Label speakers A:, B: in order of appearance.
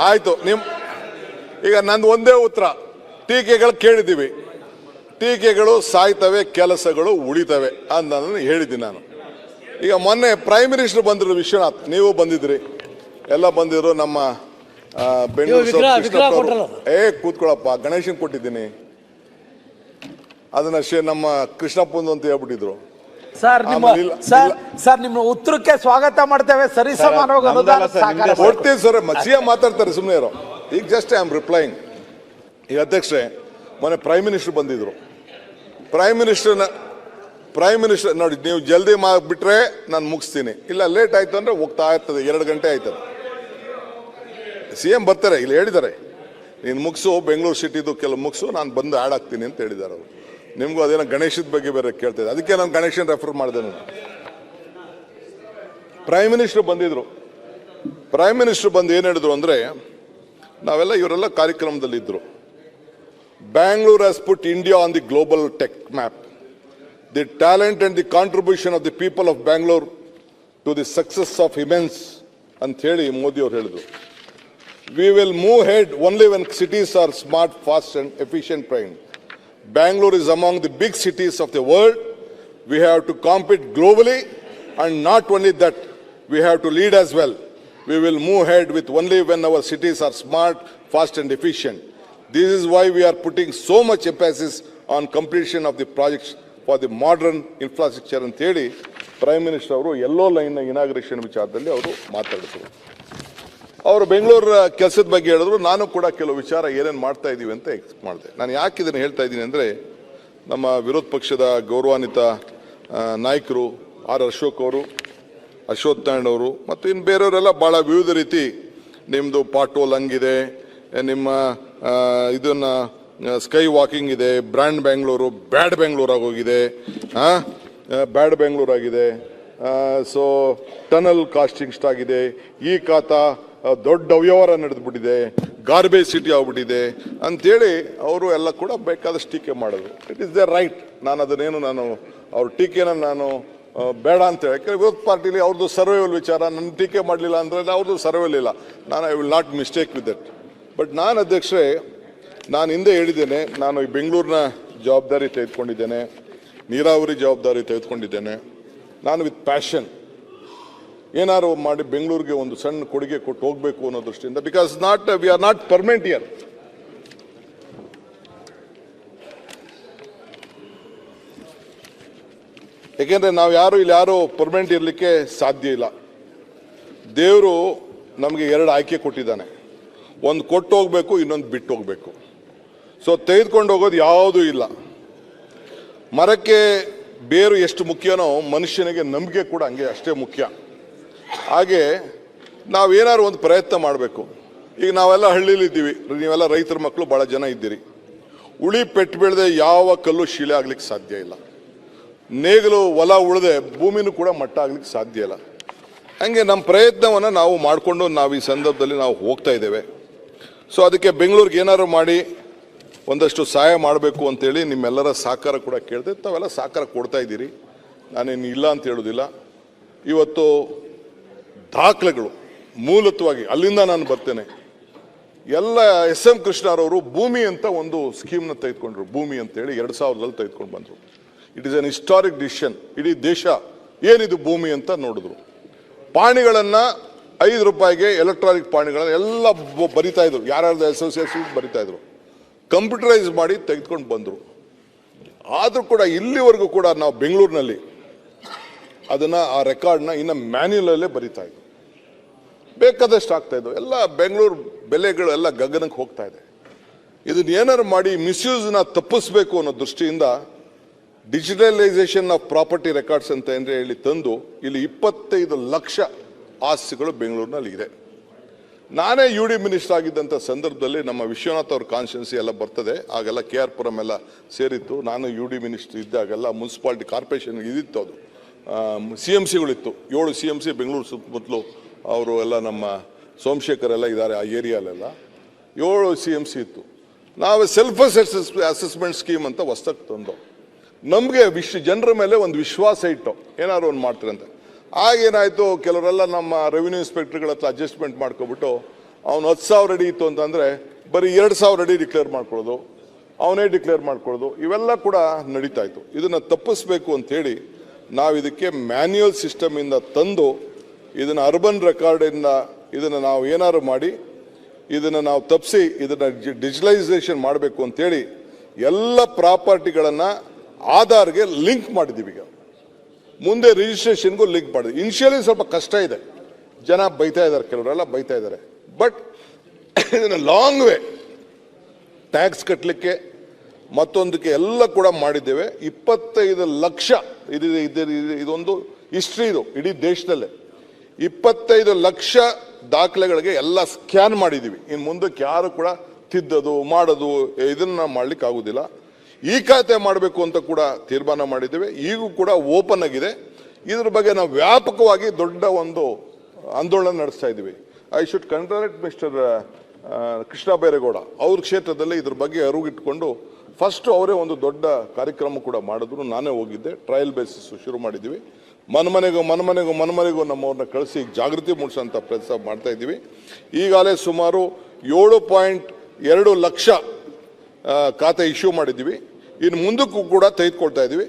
A: ಆಯ್ತು. ಈಗ ನಂದು ಒಂದೇ ಉತ್ತರ. ಟೀಕೆಗಳು ಕೇಳಿದ್ದೀವಿ, ಟೀಕೆಗಳು ಸಾಯ್ತವೆ, ಕೆಲಸಗಳು ಉಳಿತವೆ ಅಂತ ಹೇಳಿದ್ದೀನಿ ನಾನು. ಈಗ ಮೊನ್ನೆ ಪ್ರೈಮ್ ಮಿನಿಸ್ಟರ್ ಬಂದಿರೋ ವಿಶ್ವನಾಥ್, ನೀವು ಬಂದಿದ್ರಿ, ಎಲ್ಲ ಬಂದಿದ್ರು. ನಮ್ಮ ಬೆಂಗಳೂರು ಕೂತ್ಕೊಳ್ಳಪ್ಪ, ಗಣೇಶನ್ ಕೊಟ್ಟಿದ್ದೀನಿ, ಅದನ್ನ ನಮ್ಮ ಕೃಷ್ಣಪ್ಪಂದು ಅಂತ ಹೇಳ್ಬಿಟ್ಟಿದ್ರು.
B: ಸರ್ ನಿಮ್ಮ ಉತ್ತರಕ್ಕೆ ಸ್ವಾಗತ ಮಾಡ್ತೇವೆ, ಸರಿ ಸಮಾನವಾಗಿ
A: ಕೊಡ್ತೀವಿ ಸರ್. ಸಿಎಂ ಮಾತಾಡ್ತಾರೆ, ಸುಮ್ಮನೆ ಇರೋ. ಈಗ ಜಸ್ಟ್ ಐ ಆಮ್ ರಿಪ್ಲೈಯಿಂಗ್. ಈಗ ಅಧ್ಯಕ್ಷರೇ, ಮೊನ್ನೆ ಪ್ರೈಮ್ ಮಿನಿಸ್ಟರ್ ಬಂದಿದ್ರು. ಪ್ರೈಮ್ ಮಿನಿಸ್ಟರ್ ನೋಡಿ, ನೀವು ಜಲ್ದಿ ಬಿಟ್ರೆ ನಾನು ಮುಗಿಸ್ತೀನಿ, ಇಲ್ಲ ಲೇಟ್ ಆಯ್ತು ಅಂದ್ರೆ ಹೋಗ್ತಾ ಇರ್ತದೆ, 2 ಗಂಟೆ ಆಯ್ತದೆ. ಸಿಎಂ ಬರ್ತಾರೆ, ಇಲ್ಲಿ ಹೇಳಿದ್ದಾರೆ, ನೀನು ಮುಗಿಸು, ಬೆಂಗಳೂರು ಸಿಟಿದು ಕೆಲವು ಮುಗಿಸು, ನಾನು ಬಂದು ಆ್ಯಡ್ ಆಗ್ತೀನಿ ಅಂತ ಹೇಳಿದ್ದಾರೆ ಅವರು. ನಿಮಗೂ ಅದೇನೋ ಗಣೇಶದ ಬಗ್ಗೆ ಬೇರೆ ಕೇಳ್ತಿದ್ದೆ, ಅದಕ್ಕೆ ನಾನು ಗಣೇಶನ್ ರೆಫರ್ ಮಾಡಿದೆ. ನಾನು ಪ್ರೈಮ್ ಮಿನಿಸ್ಟರ್ ಬಂದಿದ್ರು. ಪ್ರೈಮ್ ಮಿನಿಸ್ಟರ್ ಬಂದು ಏನು ಹೇಳಿದ್ರು ಅಂದರೆ, ಇವರೆಲ್ಲ ಕಾರ್ಯಕ್ರಮದಲ್ಲಿದ್ದರು. Bangalore has put India on the global tech map. The talent and the contribution of the people of Bangalore to the success of immense ಅಂತ ಹೇಳಿ ಮೋದಿ ಅವರು ಹೇಳಿದ್ರು. We will move ahead only when cities are smart, fast and efficient trained. Bangalore is among the big cities of the world. We have to compete globally, and not only that, we have to lead as well. We will move ahead with only when our cities are smart, fast and efficient. This is why we are putting so much emphasis on completion of the projects for the modern infrastructure ಅಂತ ಹೇಳಿ prime minister ಅವರು ಎಲ್ಲೋ line inauguration ವಿಚಾರದಲ್ಲಿ ಅವರು ಮಾತಾಡಿದ್ರು. ಅವರು ಬೆಂಗಳೂರು ಕೆಲಸದ ಬಗ್ಗೆ ಹೇಳಿದ್ರು. ನಾನು ಕೂಡ ಕೆಲವು ವಿಚಾರ ಏನೇನು ಮಾಡ್ತಾ ಇದ್ದೀವಿ ಅಂತ ಎಕ್ಸ್ಪ್ಲೇನ್ ಮಾಡಿದೆ. ನಾನು ಯಾಕೆ ಇದನ್ನು ಹೇಳ್ತಾ ಇದ್ದೀನಿ ಅಂದರೆ, ನಮ್ಮ ವಿರೋಧ ಪಕ್ಷದ ಗೌರವಾನ್ವಿತ ನಾಯಕರು ಅಶೋಕ್ ಅವರು, ಅಶ್ವಥ್ ನಾರಾಯಣ್ ಅವರು ಮತ್ತು ಇನ್ನು ಬೇರೆಯವರೆಲ್ಲ ಭಾಳ ವಿವಿಧ ರೀತಿ, ನಿಮ್ಮದು ಪಾಟೋಲ್ ಹಂಗಿದೆ, ನಿಮ್ಮ ಇದನ್ನ ಸ್ಕೈ ವಾಕಿಂಗ್ ಇದೆ, ಬ್ರ್ಯಾಂಡ್ ಬೆಂಗಳೂರು ಬ್ಯಾಡ್ ಬೆಂಗಳೂರು ಆಗೋಗಿದೆ, ಬ್ಯಾಡ್ ಬೆಂಗಳೂರು ಆಗಿದೆ. ಸೊ ಟನಲ್ ಕಾಸ್ಟಿಂಗ್ ಆಗಿದೆ, ಈ ಖಾತಾ ದೊಡ್ಡ ಅವ್ಯವಹಾರ ನಡೆದ್ಬಿಟ್ಟಿದೆ, ಗಾರ್ಬೇಜ್ ಸಿಟಿ ಆಗ್ಬಿಟ್ಟಿದೆ ಅಂಥೇಳಿ ಅವರು ಎಲ್ಲ ಕೂಡ ಬೇಕಾದಷ್ಟು ಟೀಕೆ ಮಾಡಿದ್ರು. It is the right. ನಾನು ಅವ್ರ ಟೀಕೆನ ನಾನು ಬೇಡ ಅಂತ ಹೇಳಿ, ವಿರೋಧ ಪಾರ್ಟಿಲಿ ಅವ್ರದ್ದು ಸರ್ವೈವಲ್ ವಿಚಾರ, ನನ್ನ ಟೀಕೆ ಮಾಡಲಿಲ್ಲ ಅಂದರೆ ಅವ್ರದ್ದು ಸರ್ವೈವಲ್ ಇಲ್ಲ. I will not mistake with that. But ನಾನು ಅಧ್ಯಕ್ಷರೇ, ನಾನು ಹಿಂದೆ ಹೇಳಿದ್ದೇನೆ, ನಾನು ಈ ಬೆಂಗಳೂರಿನ ಜವಾಬ್ದಾರಿ ತೆಗೆದುಕೊಂಡಿದ್ದೇನೆ, ನೀರಾವರಿ ಜವಾಬ್ದಾರಿ ತೆಗೆದುಕೊಂಡಿದ್ದೇನೆ. ನಾನು ವಿತ್ ಪ್ಯಾಷನ್ ಏನಾರು ಮಾಡಿ ಬೆಂಗಳೂರಿಗೆ ಒಂದು ಸಣ್ಣ ಕೊಡುಗೆ ಕೊಟ್ಟು ಹೋಗಬೇಕು ಅನ್ನೋ ದೃಷ್ಟಿಯಿಂದ, because we are not permanent year. ಏಕೆಂದರೆ ನಾವು ಯಾರು ಪರ್ಮನೆಂಟ್ ಇರಲಿಕ್ಕೆ ಸಾಧ್ಯ ಇಲ್ಲ. ದೇವರು ನಮಗೆ 2 ಆಯ್ಕೆ ಕೊಟ್ಟಿದ್ದಾನೆ, ಒಂದು ಕೊಟ್ಟು ಹೋಗ್ಬೇಕು, ಇನ್ನೊಂದು ಬಿಟ್ಟು ಹೋಗ್ಬೇಕು. ಸೊ ತೆಗೆದುಕೊಂಡು ಹೋಗೋದು ಯಾವುದೂ ಇಲ್ಲ. ಮರಕ್ಕೆ ಬೇರು ಎಷ್ಟು ಮುಖ್ಯನೋ ಮನುಷ್ಯನಿಗೆ ನಂಬಿಕೆ ಕೂಡ ಅಷ್ಟೇ ಮುಖ್ಯ. ಹಾಗೆ ನಾವೇನಾದ್ರು ಒಂದು ಪ್ರಯತ್ನ ಮಾಡಬೇಕು. ಈಗ ನಾವೆಲ್ಲ ಹಳ್ಳಿಲಿದ್ದೀವಿ, ನೀವೆಲ್ಲ ರೈತರ ಮಕ್ಕಳು ಭಾಳ ಜನ ಇದ್ದೀರಿ. ಉಳಿ ಪೆಟ್ಟು ಬೀಳದೆ ಯಾವ ಕಲ್ಲು ಶಿಲೆ ಆಗ್ಲಿಕ್ಕೆ ಸಾಧ್ಯ ಇಲ್ಲ. ನೇಗಿಲು ಹೊಲ ಉಳದೆ ಭೂಮಿನೂ ಕೂಡ ಮಟ್ಟ ಆಗ್ಲಿಕ್ಕೆ ಸಾಧ್ಯ ಇಲ್ಲ. ಹಂಗೆ ನಮ್ಮ ಪ್ರಯತ್ನವನ್ನು ನಾವು ಮಾಡಿಕೊಂಡು ನಾವು ಈ ಸಂದರ್ಭದಲ್ಲಿ ನಾವು ಹೋಗ್ತಾ ಇದ್ದೇವೆ. ಸೊ ಅದಕ್ಕೆ ಬೆಂಗಳೂರಿಗೆ ಏನಾದ್ರು ಮಾಡಿ ಒಂದಷ್ಟು ಸಹಾಯ ಮಾಡಬೇಕು ಅಂತೇಳಿ ನಿಮ್ಮೆಲ್ಲರ ಸಹಕಾರ ಕೂಡ ಕೇಳಿದೆ. ತಾವೆಲ್ಲ ಸಹಕಾರ ಕೊಡ್ತಾ ಇದ್ದೀರಿ, ನಾನೇನು ಇಲ್ಲ ಅಂತ ಹೇಳೋದಿಲ್ಲ. ಇವತ್ತು ದಾಖಲೆಗಳು ಮೂಲತ್ವವಾಗಿ ಅಲ್ಲಿಂದ ನಾನು ಬರ್ತೇನೆ. ಎಲ್ಲ SM ಕೃಷ್ಣರವರು ಭೂಮಿ ಅಂತ ಒಂದು ಸ್ಕೀಮ್ನ ತೆಗೆದುಕೊಂಡ್ರು. ಭೂಮಿ ಅಂತೇಳಿ 2000ರಲ್ಲಿ ತೆಗೆದುಕೊಂಡು ಬಂದರು. It is an historic decision. ಇಡೀ ದೇಶ ಏನಿದು ಭೂಮಿ ಅಂತ ನೋಡಿದ್ರು. ಪಾಣಿಗಳನ್ನು 5 ರೂಪಾಯಿಗೆ ಎಲೆಕ್ಟ್ರಾನಿಕ್ ಪಾಣಿಗಳನ್ನ ಎಲ್ಲ ಬರಿತಾ ಇದ್ರು, ಯಾರ್ಯಾರ್ದು ಅಸೋಸಿಯೇಷನ್ ಬರಿತಾ ಇದ್ರು. ಕಂಪ್ಯೂಟರೈಸ್ ಮಾಡಿ ತೆಗೆದುಕೊಂಡು ಬಂದರು. ಆದರೂ ಕೂಡ ಇಲ್ಲಿವರೆಗೂ ಕೂಡ ನಾವು ಬೆಂಗಳೂರಿನಲ್ಲಿ ಅದನ್ನು ಆ ರೆಕಾರ್ಡ್ನ ಇನ್ನು ಮ್ಯಾನ್ಯುಯಲಲ್ಲೇ ಬರಿತಾ ಇದ್ವು. ಬೇಕಾದಷ್ಟು ಆಗ್ತಾ ಇದ್ವು. ಎಲ್ಲ ಬೆಂಗಳೂರು ಬೆಲೆಗಳು ಎಲ್ಲ ಗಗನಕ್ಕೆ ಹೋಗ್ತಾ ಇದೆ. ಇದನ್ನ ಏನಾರು ಮಾಡಿ ಮಿಸ್ಯೂಸ್ನ ತಪ್ಪಿಸ್ಬೇಕು ಅನ್ನೋ ದೃಷ್ಟಿಯಿಂದ ಡಿಜಿಟಲೈಸೇಷನ್ ಆಫ್ ಪ್ರಾಪರ್ಟಿ ರೆಕಾರ್ಡ್ಸ್ ಅಂತ ಹೇಳಿ ತಂದು ಇಲ್ಲಿ 25 ಲಕ್ಷ ಆಸ್ತಿಗಳು ಬೆಂಗಳೂರಿನಲ್ಲಿ ಇದೆ. ನಾನೇ UD ಮಿನಿಸ್ಟರ್ ಆಗಿದ್ದಂಥ ಸಂದರ್ಭದಲ್ಲಿ ನಮ್ಮ ವಿಶ್ವನಾಥ್ ಅವ್ರ ಕಾನ್ಸ್ಟಿಟ್ಯೂನ್ಸಿ ಎಲ್ಲ ಬರ್ತದೆ, ಆಗೆಲ್ಲ KR ಪುರಂ ಎಲ್ಲ ಸೇರಿತ್ತು. ನಾನು UD ಮಿನಿಸ್ಟರ್ ಇದ್ದಾಗೆಲ್ಲ ಮುನ್ಸಿಪಾಲಿಟಿ ಕಾರ್ಪೊರೇಷನ್ ಇದಿತ್ತು, ಅದು CMCಗಳಿತ್ತು. 7 CMC ಬೆಂಗಳೂರು ಸುತ್ತಮುತ್ತಲು ಅವರು ಎಲ್ಲ ನಮ್ಮ ಸೋಮಶೇಖರ್ ಎಲ್ಲ ಇದ್ದಾರೆ ಆ ಏರಿಯಾಲೆಲ್ಲ 7 CMC ಇತ್ತು. ನಾವು ಸೆಲ್ಫ್ ಅಸೆಸ್ಮೆಂಟ್ ಸ್ಕೀಮ್ ಅಂತ ಹೊಸದಾಗಿ ತಂದು ನಮಗೆ ಜನರ ಮೇಲೆ ಒಂದು ವಿಶ್ವಾಸ ಇಟ್ಟು ಏನಾದ್ರು ಒಂದು ಮಾಡ್ತಾರೆ ಅಂತ. ಆಗೇನಾಯಿತು, ಕೆಲವರೆಲ್ಲ ನಮ್ಮ ರೆವಿನ್ಯೂ ಇನ್ಸ್ಪೆಕ್ಟರ್ಗಳ ಹತ್ರ ಅಡ್ಜಸ್ಟ್ಮೆಂಟ್ ಮಾಡ್ಕೊಬಿಟ್ಟು ಅವನು 10,000 ಅಡಿ ಇತ್ತು ಅಂತಂದರೆ ಬರೀ 2,000 ಅಡಿ ಡಿಕ್ಲೇರ್ ಮಾಡ್ಕೊಳ್ಳೋದು, ಅವನೇ ಡಿಕ್ಲೇರ್ ಮಾಡ್ಕೊಳ್ಳೋದು, ಇವೆಲ್ಲ ಕೂಡ ನಡೀತಾ ಇತ್ತು. ಇದನ್ನು ತಪ್ಪಿಸ್ಬೇಕು ಅಂಥೇಳಿ ನಾವು ಇದಕ್ಕೆ ಮ್ಯಾನ್ಯುಯಲ್ ಸಿಸ್ಟಮಿಂದ ತಂದು ಇದನ್ನು ಅರ್ಬನ್ ರೆಕಾರ್ಡಿಂದ ಇದನ್ನು ನಾವು ಏನಾದ್ರು ಮಾಡಿ ಇದನ್ನು ನಾವು ತಪ್ಪಿಸಿ ಇದನ್ನು ಡಿಜಿಟಲೈಸೇಷನ್ ಮಾಡಬೇಕು ಅಂತೇಳಿ ಎಲ್ಲ ಪ್ರಾಪರ್ಟಿಗಳನ್ನು ಆಧಾರ್ಗೆ ಲಿಂಕ್ ಮಾಡಿದ್ದೀವಿ. ಈಗ ಮುಂದೆ ರಿಜಿಸ್ಟ್ರೇಷನ್ಗೂ ಲಿಂಕ್ ಮಾಡಿದ್ವಿ. ಇನಿಷಿಯಲಿ ಸ್ವಲ್ಪ ಕಷ್ಟ ಇದೆ, ಜನ ಬೈತಾ ಇದ್ದಾರೆ, ಕೆಲವರೆಲ್ಲ ಬೈತಾ ಇದ್ದಾರೆ. ಬಟ್ ಇದನ್ನು ಲಾಂಗ್ ವೇ ಟ್ಯಾಕ್ಸ್ ಕಟ್ಟಲಿಕ್ಕೆ ಮತ್ತೊಂದಕ್ಕೆ ಎಲ್ಲ ಕೂಡ ಮಾಡಿದ್ದೇವೆ. 25 ಲಕ್ಷ ಇದೊಂದು ಹಿಸ್ಟ್ರಿ, ಇದು ಇಡೀ ದೇಶದಲ್ಲೇ 25 ಲಕ್ಷ ದಾಖಲೆಗಳಿಗೆ ಎಲ್ಲ ಸ್ಕ್ಯಾನ್ ಮಾಡಿದ್ದೀವಿ. ಇನ್ನು ಮುಂದಕ್ಕೆ ಯಾರು ಕೂಡ ತಿದ್ದದು ಮಾಡೋದು ಇದನ್ನ ಮಾಡ್ಲಿಕ್ಕೆ ಆಗುದಿಲ್ಲ. ಈ ಖಾತೆ ಮಾಡಬೇಕು ಅಂತ ಕೂಡ ತೀರ್ಮಾನ ಮಾಡಿದ್ದೇವೆ. ಈಗೂ ಕೂಡ ಓಪನ್ ಆಗಿದೆ. ಇದ್ರ ಬಗ್ಗೆ ನಾವು ವ್ಯಾಪಕವಾಗಿ ದೊಡ್ಡ ಒಂದು ಆಂದೋಲನ ನಡೆಸ್ತಾ ಇದ್ದೀವಿ. I should congratulate mister Krishna Byregowda. ಅವ್ರ ಕ್ಷೇತ್ರದಲ್ಲಿ ಇದ್ರ ಬಗ್ಗೆ ಅರಿವಿಟ್ಕೊಂಡು ಫಸ್ಟ್ ಅವರೇ ಒಂದು ದೊಡ್ಡ ಕಾರ್ಯಕ್ರಮ ಕೂಡ ಮಾಡಿದ್ರು. ನಾನೇ ಹೋಗಿದ್ದೆ, ಟ್ರಯಲ್ ಬೇಸಿಸ್ ಶುರು ಮಾಡಿದ್ದೀವಿ. ಮನೆಮನೆಗೂ ನಮ್ಮವ್ರನ್ನ ಕಳಿಸಿ ಜಾಗೃತಿ ಮೂಡಿಸೋಂಥ ಪ್ರಯತ್ನ ಮಾಡ್ತಾ ಇದ್ದೀವಿ. ಈಗಾಗಲೇ ಸುಮಾರು 7.2 ಲಕ್ಷ ಖಾತೆ ಇಶ್ಯೂ ಮಾಡಿದ್ದೀವಿ. ಇನ್ನು ಮುಂದಕ್ಕೂ ಕೂಡ ತೆಗೆದುಕೊಳ್ತಾ ಇದ್ದೀವಿ.